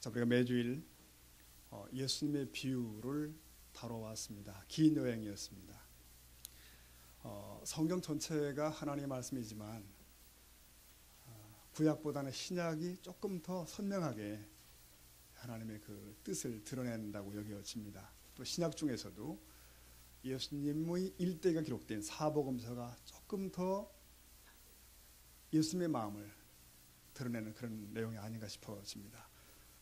자, 우리가 매주일 예수님의 비유를 다뤄왔습니다. 긴 여행이었습니다. 성경 전체가 하나님의 말씀이지만 구약보다는 신약이 조금 더 선명하게 하나님의 그 뜻을 드러낸다고 여겨집니다. 또 신약 중에서도 예수님의 일대가 기록된 사복음서가 조금 더 예수님의 마음을 드러내는 그런 내용이 아닌가 싶어집니다.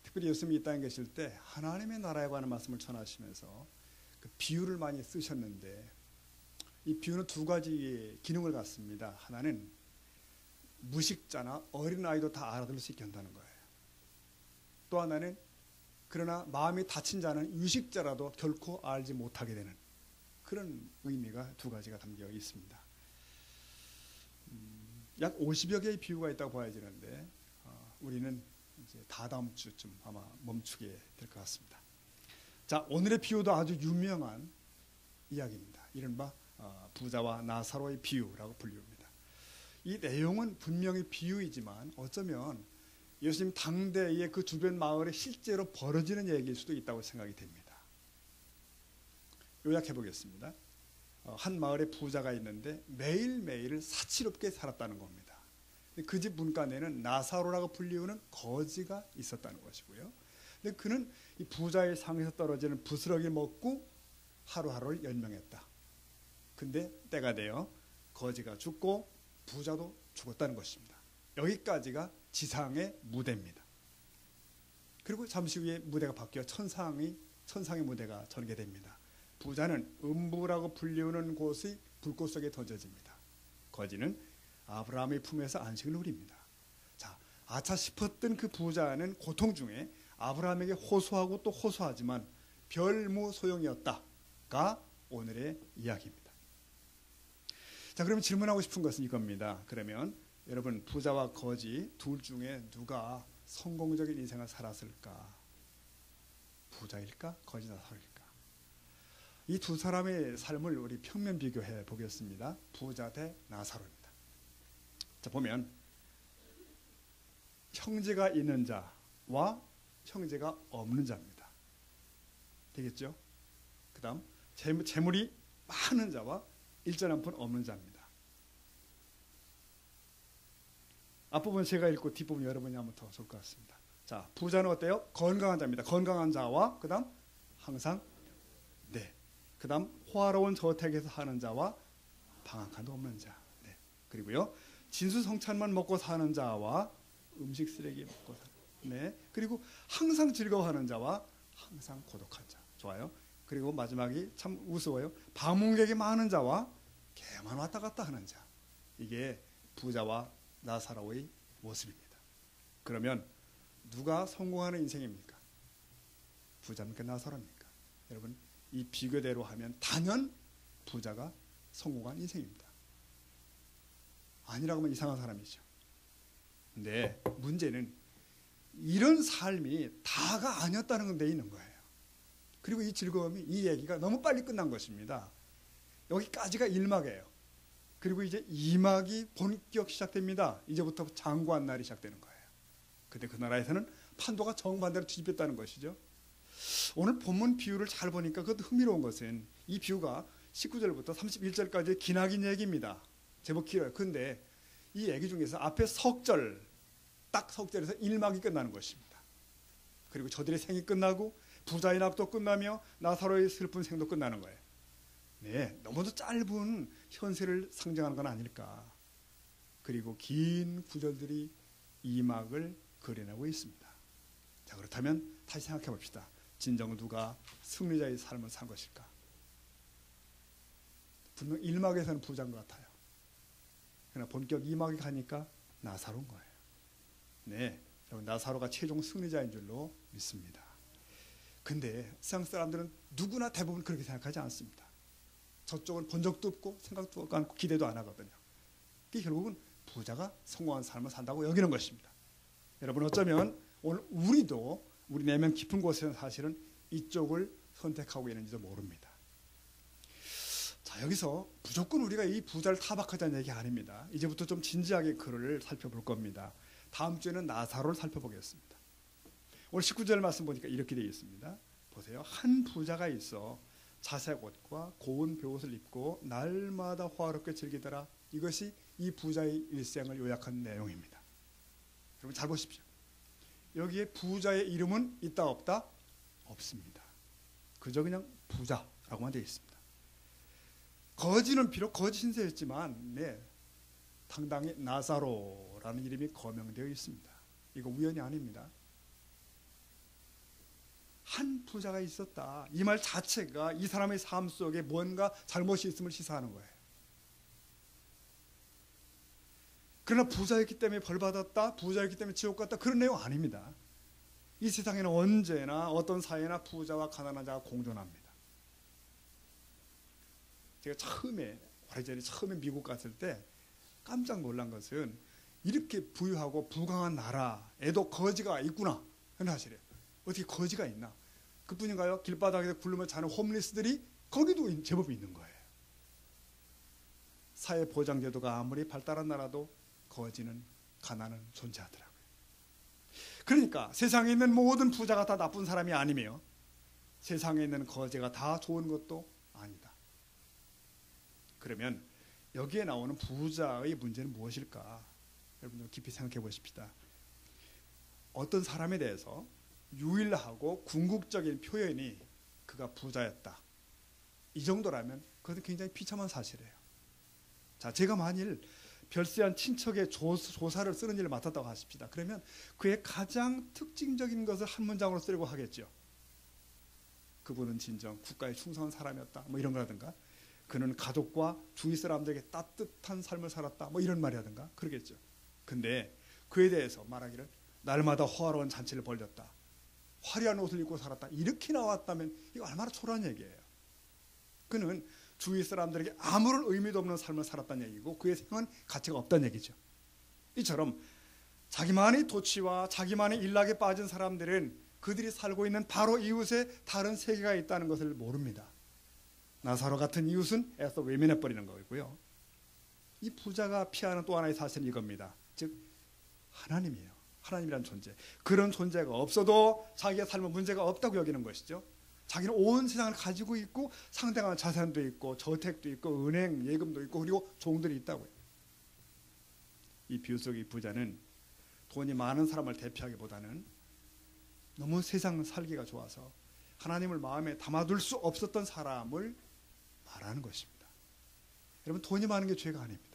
특별히 예수님이 이 땅에 계실 때 하나님의 나라에 관한 말씀을 전하시면서 그 비유를 많이 쓰셨는데 이 비유는 두 가지의 기능을 갖습니다. 하나는 무식자나 어린아이도 다 알아들을 수 있게 한다는 거예요. 또 하나는 그러나 마음이 다친 자는 유식자라도 결코 알지 못하게 되는 그런 의미가 두 가지가 담겨 있습니다. 약 50여 개의 비유가 있다고 봐야지는데 우리는 이제 다다음 주쯤 아마 멈추게 될 것 같습니다. 자, 오늘의 비유도 아주 유명한 이야기입니다. 이른바 부자와 나사로의 비유라고 불립니다. 이 내용은 분명히 비유이지만 어쩌면 예수님 당대의 그 주변 마을에 실제로 벌어지는 얘기일 수도 있다고 생각이 됩니다. 요약해 보겠습니다. 한 마을에 부자가 있는데 매일매일 사치롭게 살았다는 겁니다. 그 집 문간에는 나사로라고 불리우는 거지가 있었다는 것이고요. 근데 그는 이 부자의 상에서 떨어지는 부스러기 먹고 하루하루를 연명했다. 근데 때가 되어 거지가 죽고 부자도 죽었다는 것입니다. 여기까지가 지상의 무대입니다. 그리고 잠시 후에 무대가 바뀌어 천상의 무대가 전개됩니다. 부자는 음부라고 불리우는 곳의 불꽃 속에 던져집니다. 거지는 아브라함의 품에서 안식을 누립니다. 자, 아차 싶었던 그 부자는 고통 중에 아브라함에게 호소하고 또 호소하지만 별무 소용이었다가 오늘의 이야기입니다. 자, 그러면 질문하고 싶은 것은 이겁니다. 그러면 여러분, 부자와 거지 둘 중에 누가 성공적인 인생을 살았을까? 부자일까? 거지 나사로일까? 이 두 사람의 삶을 우리 평면 비교해 보겠습니다. 부자 대 나사로입니다. 자, 보면 형제가 있는 자와 형제가 없는 자입니다. 되겠죠? 그 다음 재물이 많은 자와 일전 한 푼 없는 자입니다. 앞부분 제가 읽고 뒷부분 여러분이 하면 더 좋을 것 같습니다. 자, 부자는 어때요? 건강한 자입니다. 건강한 자와 그 다음 항상 그 다음 호화로운 저택에서 하는 자와 방황칸도 없는 자. 그리고요, 진수성찬만 먹고 사는 자와 음식 쓰레기 먹고 사는 그리고 항상 즐거워하는 자와 항상 고독한 자. 좋아요. 그리고 마지막이 참 우스워요. 방문객이 많은 자와 개만 왔다 갔다 하는 자. 이게 부자와 나사로의 모습입니다. 그러면 누가 성공하는 인생입니까? 부자입니까? 나사로입니까? 여러분, 이 비교대로 하면 단연 부자가 성공한 인생입니다. 아니라고 하면 이상한 사람이죠. 근데 문제는 이런 삶이 다가 아니었다는 데 있는 거예요. 그리고 이 즐거움이, 이 얘기가 너무 빨리 끝난 것입니다. 여기까지가 1막이에요. 그리고 이제 2막이 본격 시작됩니다. 이제부터 장구한 날이 시작되는 거예요. 근데 그 나라에서는 판도가 정반대로 뒤집혔다는 것이죠. 오늘 본문 비유를 잘 보니까 그것도 흥미로운 것은 이 비유가 19절부터 31절까지 기나긴 얘기입니다. 제법 길어요. 근데 이 얘기 중에서 앞에 석절, 딱 석절에서 1막이 끝나는 것입니다. 그리고 저들의 생이 끝나고 부자의 낙도 끝나며 나사로의 슬픈 생도 끝나는 거예요. 네, 너무도 짧은 현세를 상징하는 건 아닐까. 그리고 긴 구절들이 2막을 그려내고 있습니다. 자, 그렇다면 다시 생각해 봅시다. 진정 누가 승리자의 삶을 산 것일까? 분명 1막에서는 부자인 것 같아요. 그러나 본격 2막에 가니까 나사로인 거예요. 네, 여러분, 나사로가 최종 승리자인 줄로 믿습니다. 근데 세상 사람들은 누구나 대부분 그렇게 생각하지 않습니다. 저쪽은 본 적도 없고 생각도 않고 기대도 안 하거든요. 그게 결국은 부자가 성공한 삶을 산다고 여기는 것입니다. 여러분, 어쩌면 오늘 우리 내면 깊은 곳에는 사실은 이쪽을 선택하고 있는지도 모릅니다. 자, 여기서 무조건 우리가 이 부자를 타박하자는 얘기 아닙니다. 이제부터 좀 진지하게 그를 살펴볼 겁니다. 다음 주에는 나사로를 살펴보겠습니다. 오늘 19절 말씀 보니까 이렇게 되어 있습니다. 보세요. 한 부자가 있어 자색 옷과 고운 벼옷을 입고 날마다 화롭게 즐기더라. 이것이 이 부자의 일생을 요약한 내용입니다. 여러분 잘 보십시오. 여기에 부자의 이름은 있다 없다? 없습니다. 그저 그냥 부자라고만 되어 있습니다. 거지는 비록 거지 신세였지만 당당히 나사로라는 이름이 거명되어 있습니다. 이거 우연이 아닙니다. 한 부자가 있었다. 이 말 자체가 이 사람의 삶 속에 뭔가 잘못이 있음을 시사하는 거예요. 그러나 부자였기 때문에 벌받았다, 부자였기 때문에 지옥 갔다, 그런 내용 아닙니다. 이 세상에는 언제나 어떤 사회나 부자와 가난한 자가 공존합니다. 제가 오래전에 처음에 미국 갔을 때 깜짝 놀란 것은 이렇게 부유하고 부강한 나라에도 거지가 있구나 하는 사실이에요. 어떻게 거지가 있나? 그뿐인가요? 길바닥에서 굴르며 자는 홈리스들이 거기도 제법 있는 거예요. 사회보장제도가 아무리 발달한 나라도 거지는 가난은 존재하더라고요. 그러니까 세상에 있는 모든 부자가 다 나쁜 사람이 아니며 세상에 있는 거지가 다 좋은 것도 아니다. 그러면 여기에 나오는 부자의 문제는 무엇일까? 여러분 좀 깊이 생각해 보십시다. 어떤 사람에 대해서 유일하고 궁극적인 표현이 그가 부자였다. 이 정도라면 그것은 굉장히 비참한 사실이에요. 자, 제가 만일 별세한 친척의 조사를 쓰는 일을 맡았다고 하십시다. 그러면 그의 가장 특징적인 것을 한 문장으로 쓰려고 하겠죠. 그분은 진정 국가에 충성한 사람이었다. 뭐 이런 거라든가. 그는 가족과 주위 사람들에게 따뜻한 삶을 살았다. 뭐 이런 말이라든가. 그러겠죠. 근데 그에 대해서 말하기를 날마다 호화로운 잔치를 벌였다. 화려한 옷을 입고 살았다. 이렇게 나왔다면 이거 얼마나 초라한 얘기예요. 그는 주위 사람들에게 아무런 의미도 없는 삶을 살았다는 얘기고 그의 생은 가치가 없다는 얘기죠. 이처럼 자기만의 도취와 자기만의 일락에 빠진 사람들은 그들이 살고 있는 바로 이웃에 다른 세계가 있다는 것을 모릅니다. 나사로 같은 이웃은 애써 외면해버리는 거고요. 이 부자가 피하는 또 하나의 사실은 이겁니다. 즉 하나님이에요. 하나님이라는 존재. 그런 존재가 없어도 자기의 삶은 문제가 없다고 여기는 것이죠. 자기는 온 세상을 가지고 있고 상당한 자산도 있고 저택도 있고 은행 예금도 있고 그리고 종들이 있다고요. 이 비유 속의 부자는 돈이 많은 사람을 대표하기보다는 너무 세상 살기가 좋아서 하나님을 마음에 담아둘 수 없었던 사람을 말하는 것입니다. 여러분 돈이 많은 게 죄가 아닙니다.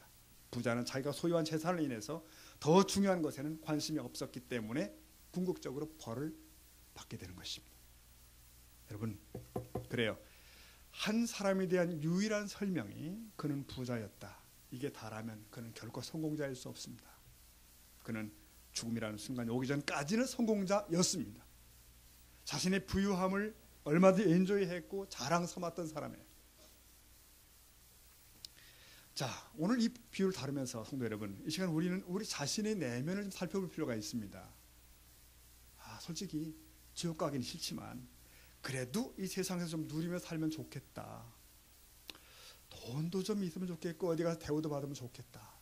부자는 자기가 소유한 재산을 인해서 더 중요한 것에는 관심이 없었기 때문에 궁극적으로 벌을 받게 되는 것입니다. 여러분 그래요. 한 사람에 대한 유일한 설명이 그는 부자였다. 이게 다라면 그는 결코 성공자일 수 없습니다. 그는 죽음이라는 순간이 오기 전까지는 성공자였습니다. 자신의 부유함을 얼마든지 엔조이했고 자랑 삼았던 사람이에요. 자, 오늘 이 비유를 다루면서 성도 여러분, 이 시간 우리는 우리 자신의 내면을 좀 살펴볼 필요가 있습니다. 솔직히 지옥 가기는 싫지만 그래도 이 세상에서 좀 누리며 살면 좋겠다. 돈도 좀 있으면 좋겠고 어디 가서 대우도 받으면 좋겠다.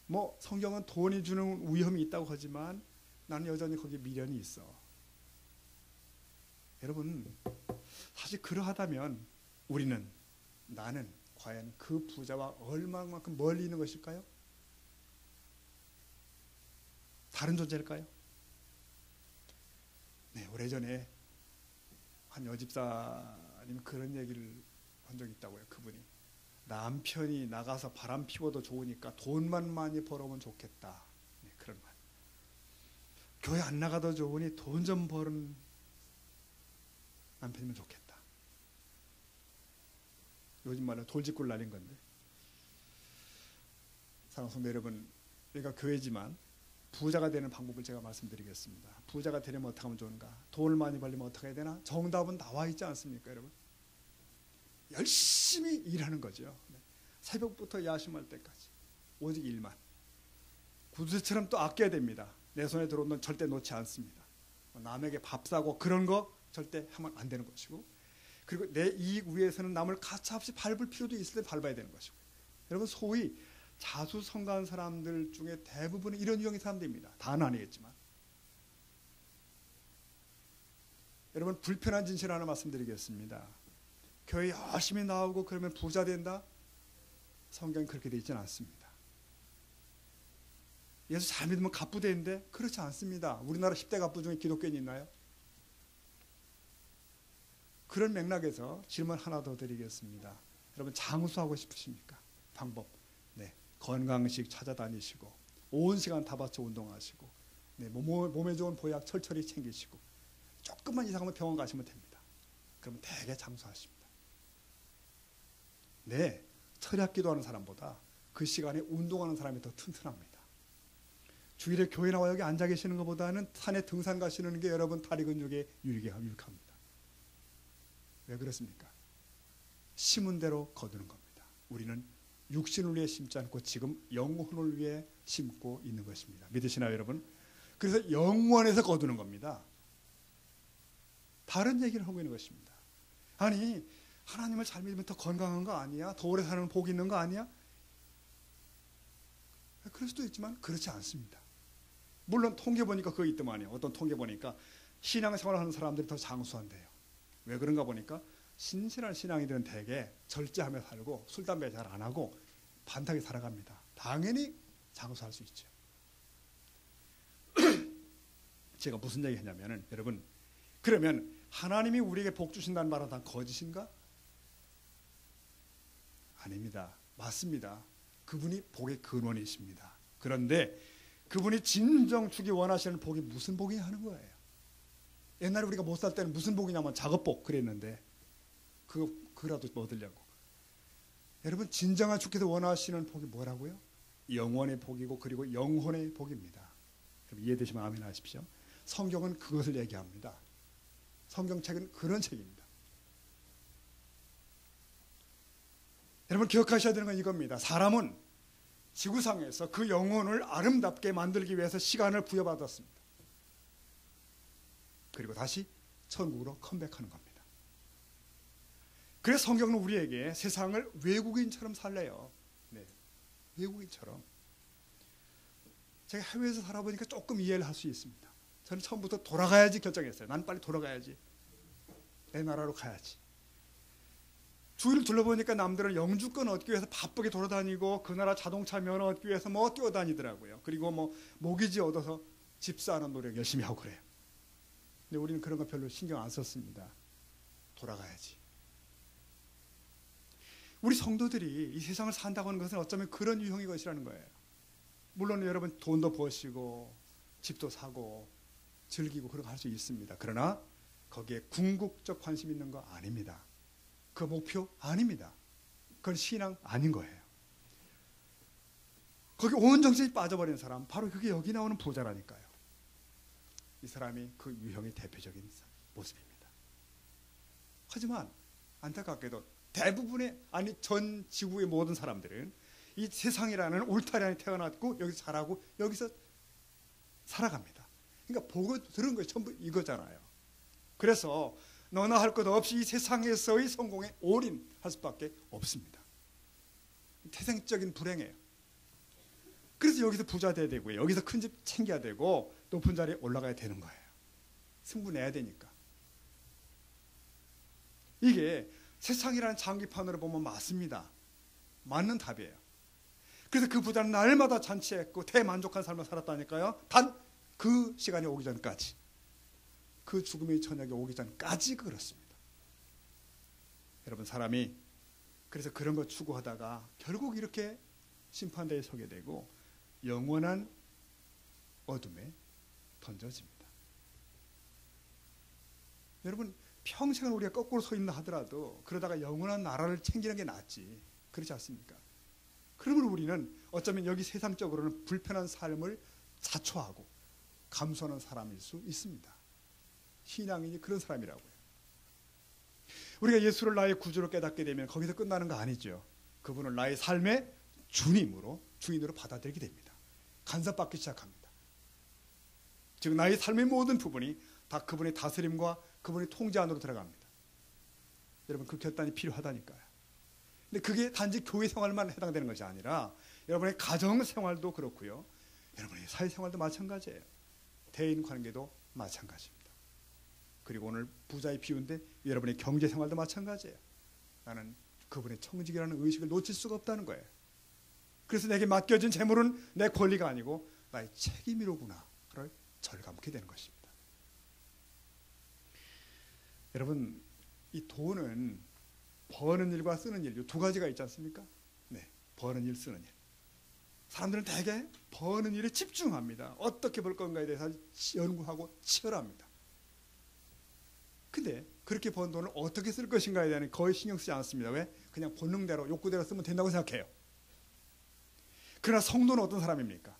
뭐 성경은 돈이 주는 위험이 있다고 하지만 나는 여전히 거기에 미련이 있어. 여러분 사실 그러하다면 나는 과연 그 부자와 얼마만큼 멀리 있는 것일까요? 다른 존재일까요? 네, 오래전에 한 여집사님이 그런 얘기를 한 적이 있다고요. 그분이 남편이 나가서 바람 피워도 좋으니까 돈만 많이 벌어오면 좋겠다. 네, 그런 말. 교회 안 나가도 좋으니 돈 좀 버는 남편이면 좋겠다. 요즘 말로 돌직구를 날린 건데. 사랑하는 성도 여러분, 여기가 교회지만 부자가 되는 방법을 제가 말씀드리겠습니다. 부자가 되려면 어떻게 하면 좋은가? 돈을 많이 벌려면 어떻게 해야 되나? 정답은 나와 있지 않습니까, 여러분? 열심히 일하는 거죠. 새벽부터 야심할 때까지 오직 일만. 구두쇠처럼 또 아껴야 됩니다. 내 손에 들어온 돈 절대 놓지 않습니다. 남에게 밥 사고 그런 거 절대 하면 안 되는 것이고, 그리고 내 이익 위해서는 남을 가차없이 밟을 필요도 있을 때 밟아야 되는 것이고. 여러분 소위 자수성가한 사람들 중에 대부분은 이런 유형의 사람들입니다. 다는 아니겠지만. 여러분, 불편한 진실 하나 말씀드리겠습니다. 교회 열심히 나오고 그러면 부자 된다? 성경이 그렇게 되어 있지는 않습니다. 예수 잘 믿으면 갑부 되는데 그렇지 않습니다. 우리나라 10대 갑부 중에 기독교인이 있나요? 그런 맥락에서 질문 하나 더 드리겠습니다. 여러분, 장수하고 싶으십니까? 방법. 네, 건강식 찾아다니시고 온 시간 다 바쳐 운동하시고, 네, 몸에 좋은 보약 철저히 챙기시고, 조금만 이상하면 병원 가시면 됩니다. 그러면 되게 장수하십니다. 네, 철학 기도하는 사람보다 그 시간에 운동하는 사람이 더 튼튼합니다. 주일에 교회 나와 여기 앉아 계시는 것보다는 산에 등산 가시는 게 여러분 다리 근육에 유익합니다. 왜 그렇습니까? 심은 대로 거두는 겁니다. 우리는 육신을 위해 심지 않고 지금 영혼을 위해 심고 있는 것입니다. 믿으시나요, 여러분? 그래서 영원에서 거두는 겁니다. 다른 얘기를 하고 있는 것입니다. 아니, 하나님을 잘 믿으면 더 건강한 거 아니야? 더 오래 사는 복이 있는 거 아니야? 그럴 수도 있지만 그렇지 않습니다. 물론 통계 보니까 그거 있더만요. 어떤 통계 보니까 신앙생활을 하는 사람들이 더 장수한대요. 왜 그런가 보니까 신실한 신앙이들은 대개 절제하며 살고 술, 담배 잘 안 하고 반듯하게 살아갑니다. 당연히 장수할 수 있죠. 제가 무슨 얘기 했냐면은, 여러분, 그러면 하나님이 우리에게 복 주신다는 말은 다 거짓인가? 아닙니다. 맞습니다. 그분이 복의 근원이십니다. 그런데 그분이 진정 주기 원하시는 복이 무슨 복이냐 하는 거예요. 옛날에 우리가 못 살 때는 무슨 복이냐면 작업복 그랬는데 그거라도 뭐 얻으려고. 여러분, 진정한 주께서 원하시는 복이 뭐라고요? 영원의 복이고 그리고 영혼의 복입니다. 그럼 이해되시면 아멘 하십시오. 성경은 그것을 얘기합니다. 성경책은 그런 책입니다. 여러분, 기억하셔야 되는 건 이겁니다. 사람은 지구상에서 그 영혼을 아름답게 만들기 위해서 시간을 부여받았습니다. 그리고 다시 천국으로 컴백하는 겁니다. 그래서 성경은 우리에게 세상을 외국인처럼 살래요. 네, 외국인처럼. 제가 해외에서 살아보니까 조금 이해를 할 수 있습니다. 저는 처음부터 돌아가야지 결정했어요. 난 빨리 돌아가야지. 내 나라로 가야지. 주위를 둘러보니까 남들은 영주권 얻기 위해서 바쁘게 돌아다니고 그 나라 자동차 면허 얻기 위해서 뭐 뛰어다니더라고요. 그리고 뭐 모기지 얻어서 집 사는 노력 열심히 하고 그래요. 근데 우리는 그런 거 별로 신경 안 썼습니다. 돌아가야지. 우리 성도들이 이 세상을 산다고 하는 것은 어쩌면 그런 유형의 것이라는 거예요. 물론 여러분 돈도 버시고 집도 사고 즐기고 그런 거 할 수 있습니다. 그러나 거기에 궁극적 관심 있는 거 아닙니다. 그 목표 아닙니다. 그건 신앙 아닌 거예요. 거기 온 정신이 빠져버린 사람, 바로 그게 여기 나오는 부자라니까요. 이 사람이 그 유형의 대표적인 모습입니다. 하지만 안타깝게도 대부분의, 아니 전 지구의 모든 사람들은 이 세상이라는 울타리 안에 태어났고 여기서 자라고 여기서 살아갑니다. 그러니까 보고 들은 것이 전부 이거잖아요. 그래서 너나 할 것 없이 이 세상에서의 성공에 올인할 수밖에 없습니다. 태생적인 불행이에요. 그래서 여기서 부자 돼야 되고요. 여기서 큰 집 챙겨야 되고 높은 자리에 올라가야 되는 거예요. 승부 내야 되니까. 이게 세상이라는 장기판으로 보면 맞습니다. 맞는 답이에요. 그래서 그 부자는 날마다 잔치했고 대만족한 삶을 살았다니까요. 단 그 시간이 오기 전까지, 그 죽음의 저녁이 오기 전까지 그렇습니다. 여러분, 사람이 그래서 그런 거 추구하다가 결국 이렇게 심판대에 서게 되고 영원한 어둠에 던져집니다. 여러분, 평생을 우리가 거꾸로 서 있나 하더라도 그러다가 영원한 나라를 챙기는 게 낫지, 그렇지 않습니까? 그러면 우리는 어쩌면 여기 세상적으로는 불편한 삶을 자초하고 감수하는 사람일 수 있습니다. 신앙인이 그런 사람이라고요. 우리가 예수를 나의 구주로 깨닫게 되면 거기서 끝나는 거 아니죠. 그분을 나의 삶의 주인으로 받아들이게 됩니다. 간섭받기 시작합니다. 즉 나의 삶의 모든 부분이 다 그분의 다스림과 그분의 통제 안으로 들어갑니다. 여러분, 그 결단이 필요하다니까요. 근데 그게 단지 교회 생활만 해당되는 것이 아니라 여러분의 가정 생활도 그렇고요. 여러분의 사회생활도 마찬가지예요. 대인 관계도 마찬가지입니다. 그리고 오늘 부자의 비유인데 여러분의 경제생활도 마찬가지예요. 나는 그분의 청직이라는 의식을 놓칠 수가 없다는 거예요. 그래서 내게 맡겨진 재물은 내 권리가 아니고 나의 책임이로구나를 절감하게 되는 것입니다. 여러분, 이 돈은 버는 일과 쓰는 일, 두 가지가 있지 않습니까? 네, 버는 일, 쓰는 일. 사람들은 대개 버는 일에 집중합니다. 어떻게 벌 건가에 대해서 연구하고 치열합니다. 근데 그렇게 번 돈을 어떻게 쓸 것인가에 대한 거의 신경 쓰지 않습니다. 왜? 그냥 본능대로, 욕구대로 쓰면 된다고 생각해요. 그러나 성도는 어떤 사람입니까?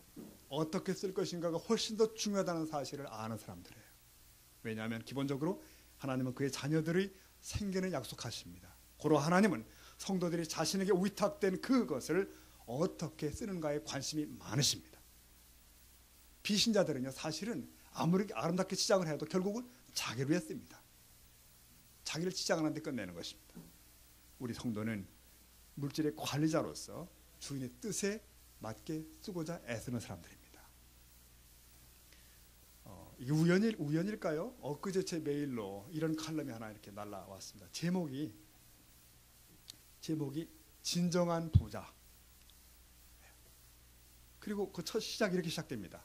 어떻게 쓸 것인가가 훨씬 더 중요하다는 사실을 아는 사람들이에요. 왜냐하면 기본적으로 하나님은 그의 자녀들의 생계는 약속하십니다. 고로 하나님은 성도들이 자신에게 위탁된 그것을 어떻게 쓰는가에 관심이 많으십니다. 비신자들은요, 사실은 아무리 아름답게 치장을 해도 결국은 자기를 위해 씁니다. 자기를 치장하는 데 끝내는 것입니다. 우리 성도는 물질의 관리자로서 주인의 뜻에 맞게 쓰고자 애쓰는 사람들입니다. 이게 우연일까요? 엊그제 제 메일로 이런 칼럼이 하나 이렇게 날라왔습니다. 제목이 진정한 부자. 그리고 그 첫 시작이 이렇게 시작됩니다.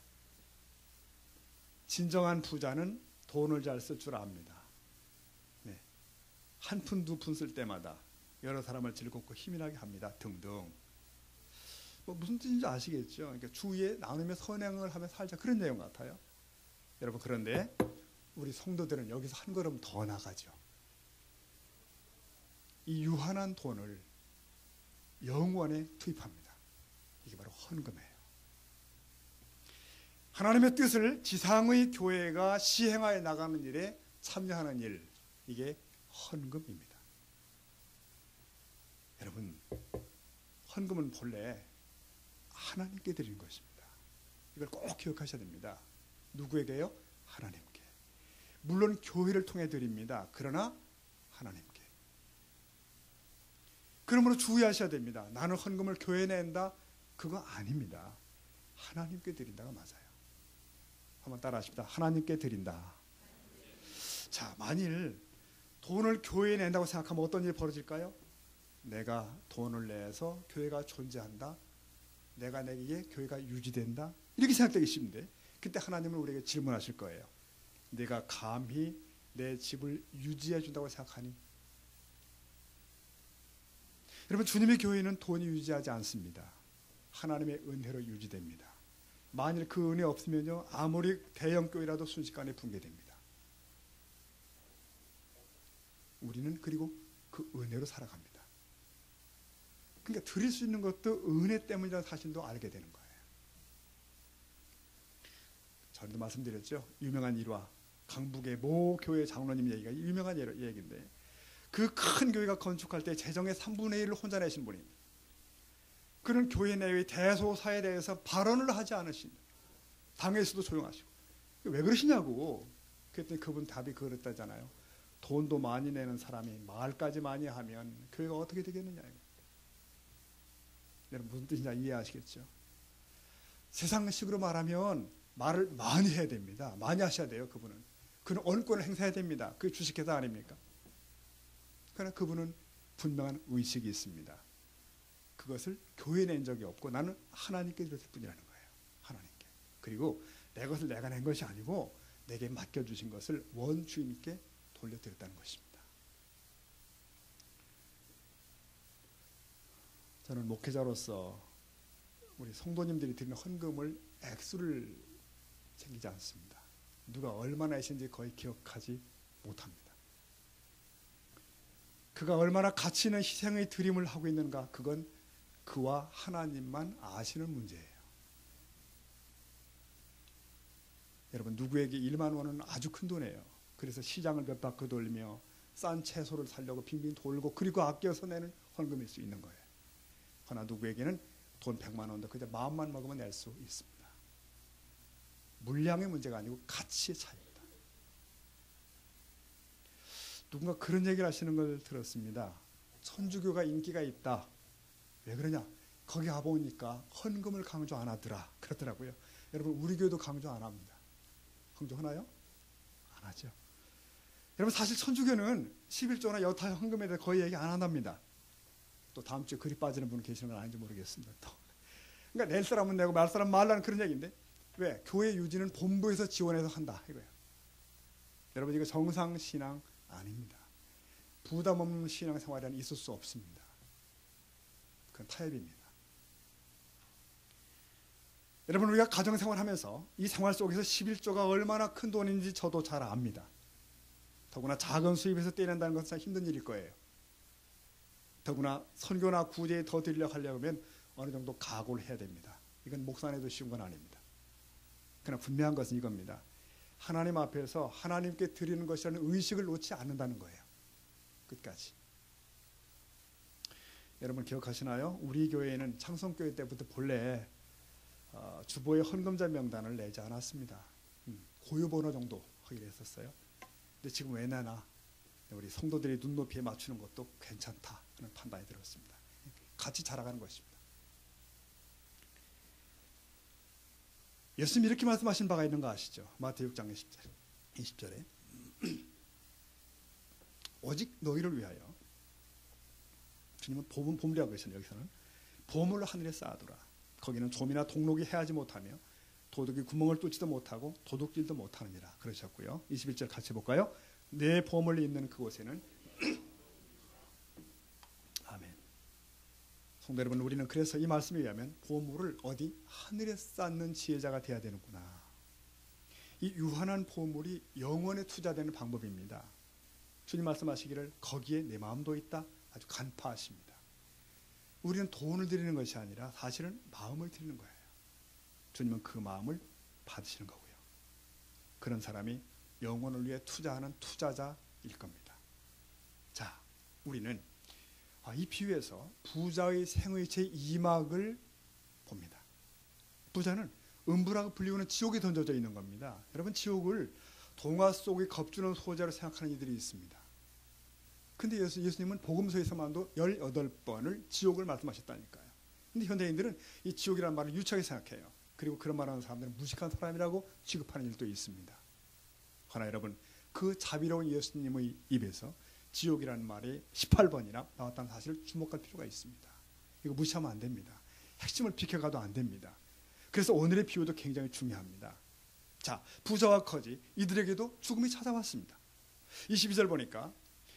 진정한 부자는 돈을 잘 쓸 줄 압니다. 네. 한 푼, 두 푼 쓸 때마다 여러 사람을 즐겁고 힘이나게 합니다. 등등. 무슨 뜻인지 아시겠죠? 그러니까 주위에 나누며 선행을 하며 살자, 그런 내용 같아요. 여러분, 그런데 우리 성도들은 여기서 한 걸음 더 나가죠. 이 유한한 돈을 영원에 투입합니다. 이게 바로 헌금이에요. 하나님의 뜻을 지상의 교회가 시행하여 나가는 일에 참여하는 일, 이게 헌금입니다. 여러분, 헌금은 본래 하나님께 드리는 것입니다. 이걸 꼭 기억하셔야 됩니다. 누구에게요? 하나님께. 물론 교회를 통해 드립니다. 그러나 하나님께. 그러므로 주의하셔야 됩니다. 나는 헌금을 교회에 낸다, 그거 아닙니다. 하나님께 드린다가 맞아요. 한번 따라 하십니다. 하나님께 드린다. 자, 만일 돈을 교회에 낸다고 생각하면 어떤 일이 벌어질까요? 내가 돈을 내서 교회가 존재한다, 내가 내기에 교회가 유지된다, 이렇게 생각되기 쉽은데, 그때 하나님은 우리에게 질문하실 거예요. 내가 감히 내 집을 유지해 준다고 생각하니? 여러분, 주님의 교회는 돈이 유지하지 않습니다. 하나님의 은혜로 유지됩니다. 만일 그 은혜 없으면요, 아무리 대형 교회라도 순식간에 붕괴됩니다. 우리는 그리고 그 은혜로 살아갑니다. 그러니까 드릴 수 있는 것도 은혜 때문이라는 사실도 알게 되는 거예요. 전에도 말씀드렸죠. 유명한 일화, 강북의 모 교회 장로님 얘기가 유명한 얘기인데, 그 큰 교회가 건축할 때 재정의 3분의 1을 혼자 내신 분입니다. 그는 교회 내의 대소사에 대해서 발언을 하지 않으신다. 당에서도 조용하시고. 왜 그러시냐고. 그랬더니 그분 답이 그랬다잖아요. 돈도 많이 내는 사람이 말까지 많이 하면 교회가 어떻게 되겠느냐. 여러분, 무슨 뜻인지 이해하시겠죠? 세상식으로 말하면 말을 많이 해야 됩니다. 많이 하셔야 돼요. 그는 언권을 행사해야 됩니다. 그게 주식회사 아닙니까? 그러나 그분은 분명한 의식이 있습니다. 그것을 교회에 낸 적이 없고 나는 하나님께 드렸을 뿐이라는 거예요. 하나님께. 그리고 내 것을 내가 낸 것이 아니고 내게 맡겨주신 것을 원주인께 돌려드렸다는 것입니다. 저는 목회자로서 우리 성도님들이 드리는 헌금을 액수를 챙기지 않습니다. 누가 얼마나 하신지 거의 기억하지 못합니다. 그가 얼마나 가치 있는 희생의 드림을 하고 있는가, 그건 그와 하나님만 아시는 문제예요. 여러분, 누구에게 1만 원은 아주 큰 돈이에요. 그래서 시장을 몇 바퀴 돌리며 싼 채소를 사려고 빙빙 돌고 그리고 아껴서 내는 헌금일 수 있는 거예요. 그러나 누구에게는 돈 100만 원도 그저 마음만 먹으면 낼 수 있습니다. 물량의 문제가 아니고 가치의 차이입니다. 누군가 그런 얘기를 하시는 걸 들었습니다. 천주교가 인기가 있다. 왜 그러냐? 거기 가보니까 헌금을 강조 안 하더라 그러더라고요. 여러분 우리 교회도 강조 안 합니다. 강조하나요? 안 하죠. 여러분 사실 천주교는 11조나 여타 헌금에 대해 거의 얘기 안 한답니다. 또 다음 주에 그리 빠지는 분 계시는 건 아닌지 모르겠습니다. 또. 그러니까 낼 사람은 내고 말 사람은 말라는 그런 얘기인데 왜? 교회 유지는 본부에서 지원해서 한다 이거예요. 여러분 이거 정상 신앙 아닙니다. 부담 없는 신앙 생활이 있을 수 없습니다. 그건 타협입니다. 여러분 우리가 가정생활하면서 이 생활 속에서 11조가 얼마나 큰 돈인지 저도 잘 압니다. 더구나 작은 수입에서 떼낸다는 것은 참 힘든 일일 거예요. 더구나 선교나 구제에 더 드리려고 하려면 어느 정도 각오를 해야 됩니다. 이건 목사님도 쉬운 건 아닙니다. 그러나 분명한 것은 이겁니다. 하나님 앞에서 하나님께 드리는 것이라는 의식을 놓지 않는다는 거예요. 끝까지. 여러분 기억하시나요? 우리 교회에는 창성교회 때부터 본래 주보의 헌금자 명단을 내지 않았습니다. 고유번호 정도 하기로 했었어요. 근데 지금 왜 내나? 우리 성도들이 눈높이에 맞추는 것도 괜찮다 하는 판단이 들었습니다. 같이 자라가는 것입니다. 예수님이 이렇게 말씀하신 바가 있는 거 아시죠? 마태복음 6장 20절에 오직 너희를 위하여 주님은 보물이라고 하시네요. 여기서는 보물을 하늘에 쌓아두라. 거기는 좀이나 동록이 해하지 못하며 도둑이 구멍을 뚫지도 못하고 도둑질도 못하느니라 그러셨고요. 21절 같이 볼까요? 내 보물이 있는 그곳에는 아멘. 성도 여러분 우리는 그래서 이 말씀에 의하면 보물을 어디? 하늘에 쌓는 지혜자가 돼야 되는구나. 이 유한한 보물이 영원에 투자되는 방법입니다. 주님 말씀하시기를 거기에 내 마음도 있다. 아주 간파하십니다. 우리는 돈을 드리는 것이 아니라 사실은 마음을 드리는 거예요. 주님은 그 마음을 받으시는 거고요. 그런 사람이 영혼을 위해 투자하는 투자자일 겁니다. 자, 우리는 이 비유에서 부자의 생의 제2막을 봅니다. 부자는 음부라고 불리우는 지옥에 던져져 있는 겁니다. 여러분 지옥을 동화 속의 겁주는 소재로 생각하는 이들이 있습니다. 근데 예수님은 복음서에서만도 18번을 지옥을 말씀하셨다니까요. 근데 현대인들은 이 지옥이라는 말을 유치하게 생각해요. 그리고 그런 말하는 사람들은 무식한 사람이라고 취급하는 일도 있습니다. 그러나 여러분 그 자비로운 예수님의 입에서 지옥이라는 말이 18번이나 나왔다는 사실을 주목할 필요가 있습니다. 이거 무시하면 안 됩니다. 핵심을 비켜가도 안 됩니다. 그래서 오늘의 비유도 굉장히 중요합니다. 자, 부자와 거지 이들에게도 죽음이 찾아왔습니다. 22절 보니까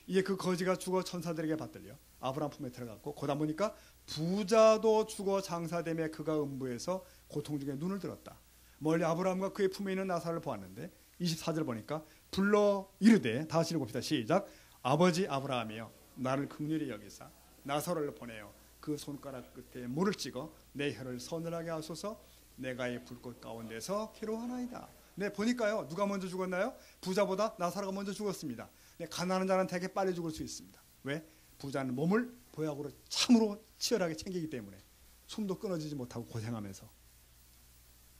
이에 그 거지가 죽어 천사들에게 받들려 아브라함 품에 들어갔고 거다 보니까 부자도 죽어 장사되매 그가 음부에서 고통 중에 눈을 들었다. 멀리 아브라함과 그의 품에 있는 나사로를 보았는데 24절 보니까 불러 이르되 다시 읽읍시다. 시작. 아버지 아브라함이여 나를 긍휼히 여기사 나사로를 보내어 그 손가락 끝에 물을 찍어 내 혀를 서늘하게 하소서. 내가 이 불꽃 가운데서 괴로워하나이다. 네, 보니까요 누가 먼저 죽었나요? 부자보다 나사로가 먼저 죽었습니다. 네, 가난한 자는 되게 빨리 죽을 수 있습니다. 왜? 부자는 몸을 보약으로 참으로 치열하게 챙기기 때문에 숨도 끊어지지 못하고 고생하면서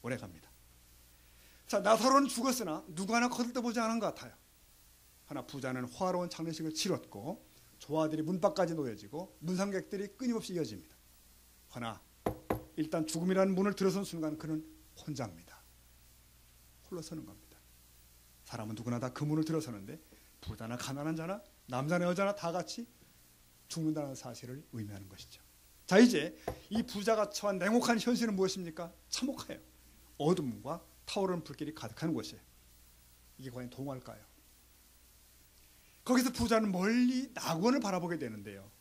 오래갑니다. 자, 나사로는 죽었으나 누구 하나 거들떠보지 않은 것 같아요. 하나 부자는 화로운 장례식을 치렀고 조화들이 문 밖까지 놓여지고 문상객들이 끊임없이 이어집니다. 하나 일단 죽음이라는 문을 들어선 순간 그는 혼자입니다. 홀로 서는 겁니다. 사람은 누구나 다 그 문을 들어서는데 부자나 가난한 자나 남자나 여자나 다 같이 죽는다는 사실을 의미하는 것이죠. 자, 이제 이 부자가 처한 냉혹한 현실은 무엇입니까? 참혹해요. 어둠과 타오르는 불길이 가득한 곳이에요. 이게 과연 동화일까요? 거기서 부자는 멀리 낙원을 바라보게 되는데요.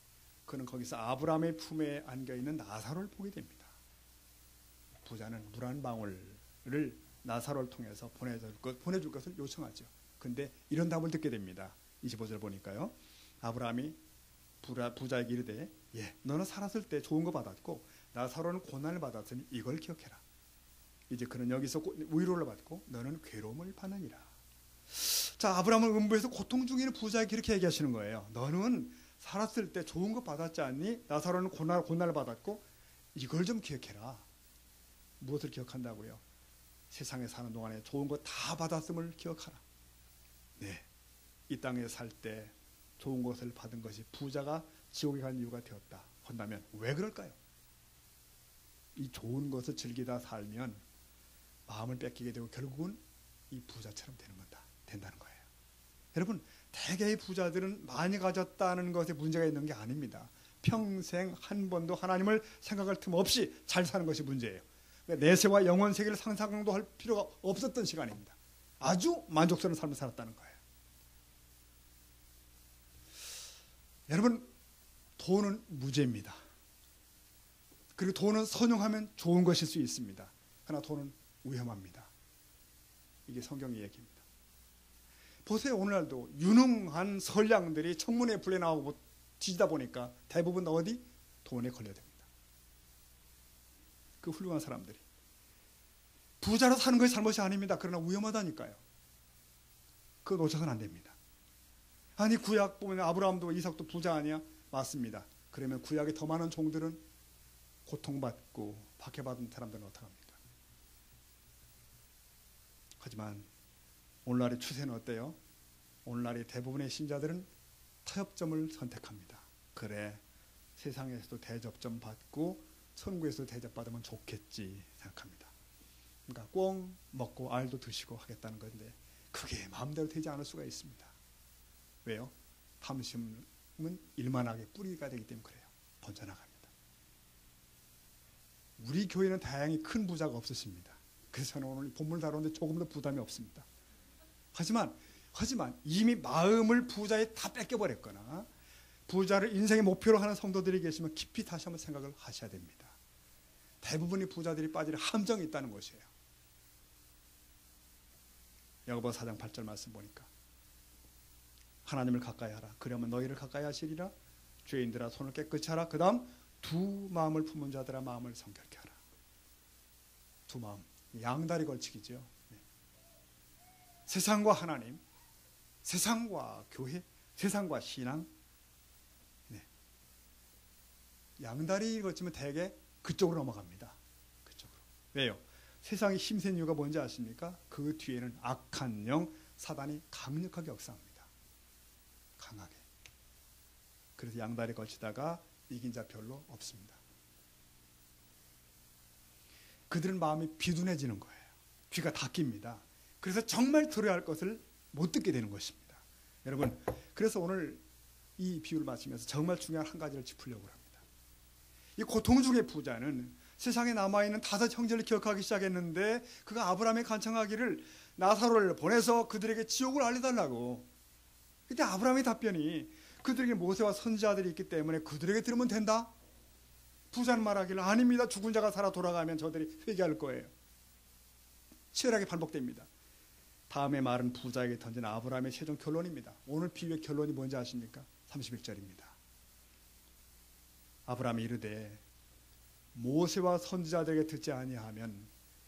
그는 거기서 아브라함의 품에 안겨있는 나사로를 보게 됩니다. 부자는 물 한 방울을 나사로를 통해서 보내줄 것을 요청하죠. 근데 이런 답을 듣게 됩니다. 25절 보니까요. 아브라함이 부자에게 이르되 너는 살았을 때 좋은 거 받았고 나사로는 고난을 받았으니 이걸 기억해라. 이제 그는 여기서 위로를 받고 너는 괴로움을 받느니라. 자, 아브라함은 음부에서 고통 중에 있는 부자에게 이렇게 얘기하시는 거예요. 너는 살았을 때 좋은 거 받았지 않니? 나사로는 고난을 받았고 이걸 좀 기억해라. 무엇을 기억한다고요? 세상에 사는 동안에 좋은 거 다 받았음을 기억하라. 네, 이 땅에 살 때 좋은 것을 받은 것이 부자가 지옥에 간 이유가 되었다 한다면 왜 그럴까요? 이 좋은 것을 즐기다 살면 마음을 뺏기게 되고 결국은 이 부자처럼 된다는 거예요. 여러분, 대개의 부자들은 많이 가졌다는 것에 문제가 있는 게 아닙니다. 평생 한 번도 하나님을 생각할 틈 없이 잘 사는 것이 문제예요. 내세와 영원 세계를 상상도 할 필요가 없었던 시간입니다. 아주 만족스러운 삶을 살았다는 거예요. 여러분, 돈은 무죄입니다. 그리고 돈은 선용하면 좋은 것일 수 있습니다. 그러나 돈은 위험합니다. 이게 성경의 얘기입니다. 보세요. 오늘날도 유능한 선량들이 청문회에 불에 나오고 뒤지다 보니까 대부분 어디? 돈에 걸려듭니다. 그 훌륭한 사람들이. 부자로 사는 것이 잘못이 아닙니다. 그러나 위험하다니까요. 그거 놓쳐서는 안 됩니다. 아니, 구약 보면 아브라함도 이삭도 부자 아니야? 맞습니다. 그러면 구약에 더 많은 종들은 고통받고 박해받은 사람들은 어떡합니까? 하지만 오늘날의 추세는 어때요? 오늘날의 대부분의 신자들은 타협점을 선택합니다. 그래, 세상에서도 대접점 받고 천국에서도 대접받으면 좋겠지 생각합니다. 그러니까 꽁 먹고 알도 드시고 하겠다는 건데 그게 마음대로 되지 않을 수가 있습니다. 왜요? 탐심은 일만하게 뿌리가 되기 때문에 그래요. 번져나갑니다. 우리 교회는 다행히 큰 부자가 없으십니다. 그래서 저는 오늘 본문을 다루는데 조금도 부담이 없습니다. 하지만 이미 마음을 부자에 다 뺏겨버렸거나 부자를 인생의 목표로 하는 성도들이 계시면 깊이 다시 한번 생각을 하셔야 됩니다. 대부분의 부자들이 빠질 함정이 있다는 것이에요. 야고보서 4장 8절 말씀 보니까 하나님을 가까이 하라. 그러면 너희를 가까이 하시리라. 죄인들아 손을 깨끗이 하라. 그 다음 두 마음을 품은 자들아 마음을 성결케 하라. 두 마음, 양다리 걸치기죠. 네. 세상과 하나님, 세상과 교회, 세상과 신앙. 네. 양다리 걸치면 대개 그쪽으로 넘어갑니다. 그쪽으로. 왜요? 세상이 힘센 이유가 뭔지 아십니까? 그 뒤에는 악한 영, 사단이 강력하게 역사합니다. 강하게. 그래서 양다리 걸치다가 이긴 자 별로 없습니다. 그들은 마음이 비둔해지는 거예요. 귀가 닫힙니다. 그래서 정말 들어야 할 것을 못 듣게 되는 것입니다. 여러분, 그래서 오늘 이 비유를 마치면서 정말 중요한 한 가지를 짚으려고 합니다. 이 고통 중의 부자는 세상에 남아있는 5 형제를 기억하기 시작했는데 그가 아브라함에 간청하기를 나사로를 보내서 그들에게 지옥을 알려달라고. 그때 아브라함의 답변이 그들에게 모세와 선지자들이 있기 때문에 그들에게 들으면 된다? 부자는 말하기를 아닙니다. 죽은 자가 살아 돌아가면 저들이 회개할 거예요. 치열하게 반복됩니다. 다음에 말은 부자에게 던진 아브라함의 최종 결론입니다. 오늘 비유의 결론이 뭔지 아십니까? 31절입니다. 아브라함이 이르되 모세와 선지자들에게 듣지 아니하면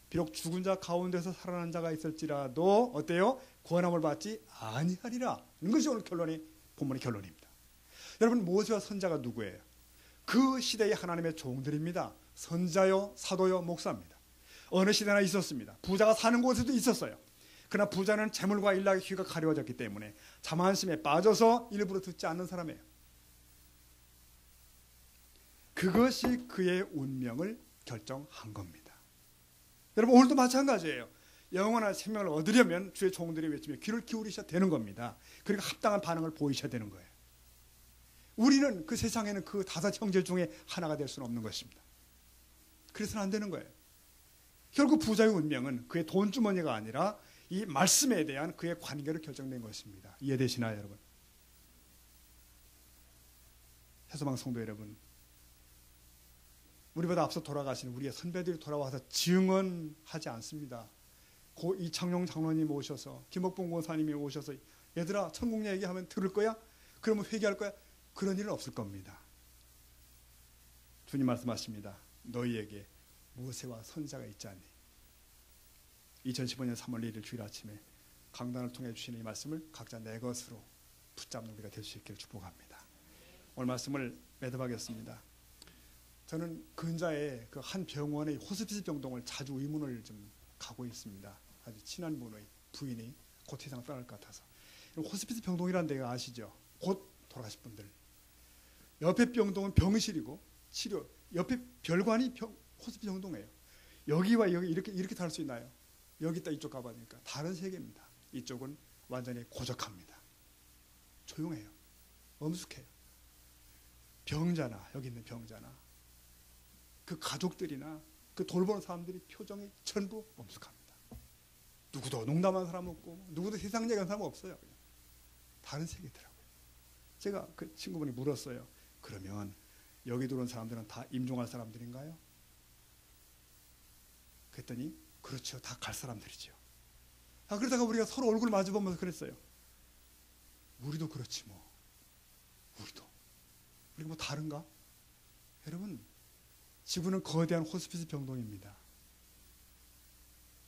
비록 죽은 자 가운데서 살아난 자가 있을지라도 어때요? 구원함을 받지 아니하리라. 이것이 오늘 본문의 결론입니다. 여러분, 모세와 선지자가 누구예요? 그 시대의 하나님의 종들입니다. 선지자요, 사도요, 목사입니다. 어느 시대나 있었습니다. 부자가 사는 곳에도 있었어요. 그러나 부자는 재물과 일락의 귀가 가려워졌기 때문에 자만심에 빠져서 일부러 듣지 않는 사람이에요. 그것이 그의 운명을 결정한 겁니다. 여러분, 오늘도 마찬가지예요. 영원한 생명을 얻으려면 주의 종들이 외치며 귀를 기울이셔야 되는 겁니다. 그러니까 합당한 반응을 보이셔야 되는 거예요. 우리는 그 세상에는 그 5 형제 중에 하나가 될 수는 없는 것입니다. 그래서는 안 되는 거예요. 결국 부자의 운명은 그의 돈주머니가 아니라 이 말씀에 대한 그의 관계로 결정된 것입니다. 이해되시나요, 여러분? 해소방 성도 여러분, 우리보다 앞서 돌아가신 우리의 선배들이 돌아와서 증언하지 않습니다. 고 이창용 장로님 오셔서, 김옥봉 권사님이 오셔서 얘들아 천국 얘기하면 들을 거야? 그러면 회개할 거야? 그런 일은 없을 겁니다. 주님 말씀하십니다. 너희에게 모세와 선지자가 있지 않니? 2015년 3월 1일 주일 아침에 강단을 통해 주시는 이 말씀을 각자 내 것으로 붙잡는 우리가 될 수 있기를 축복합니다. 오늘 말씀을 매듭하겠습니다. 저는 근자에 그 한 병원의 호스피스 병동을 자주 의문을 좀 가고 있습니다. 아주 친한 분의 부인이 곧 세상 떠날 것 같아서. 호스피스 병동이라는 데가 아시죠? 곧 돌아가실 분들. 옆에 병동은 병실이고 치료, 옆에 별관이 호스피스 병동이에요. 여기와 여기 이렇게 다를 수 있나요? 여기 있다 이쪽 가봐니까 다른 세계입니다. 이쪽은 완전히 고적합니다. 조용해요. 엄숙해요. 병자나 여기 있는 병자나 그 가족들이나 그 돌보는 사람들이 표정이 전부 엄숙합니다. 누구도 농담하는 사람 없고 누구도 세상 얘기하는 사람 없어요. 그냥. 다른 세계더라고요. 제가 그 친구분이 물었어요. 그러면 여기 들어온 사람들은 다 임종할 사람들인가요? 그랬더니 그렇죠. 다 갈 사람들이죠. 그러다가 우리가 서로 얼굴 마주보면서 그랬어요. 우리도 그렇지 뭐. 우리가 뭐 다른가? 여러분, 지구는 거대한 호스피스 병동입니다.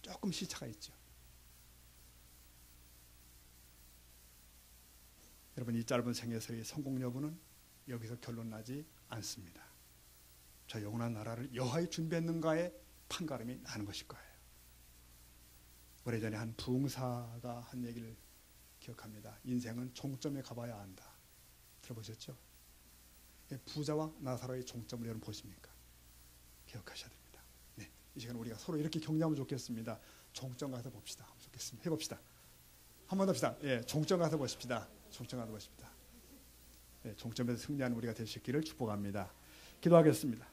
조금 시차가 있죠. 여러분, 이 짧은 생애에서의 성공 여부는 여기서 결론 나지 않습니다. 저 영원한 나라를 여하이 준비했는가에 판가름이 나는 것일 거예요. 오래전에 한 부흥사가 한 얘기를 기억합니다. 인생은 종점에 가봐야 안다. 들어보셨죠? 부자와 나사로의 종점을 여러분 보십니까? 기억하셔야 됩니다. 네, 이 시간 우리가 서로 이렇게 격려하면 좋겠습니다. 종점 가서 봅시다. 좋겠습니다. 해봅시다. 한번 합시다. 예, 종점 가서 보십시다. 종점 가서 보십시다. 예, 종점에서 승리하는 우리가 되시기를 축복합니다. 기도하겠습니다.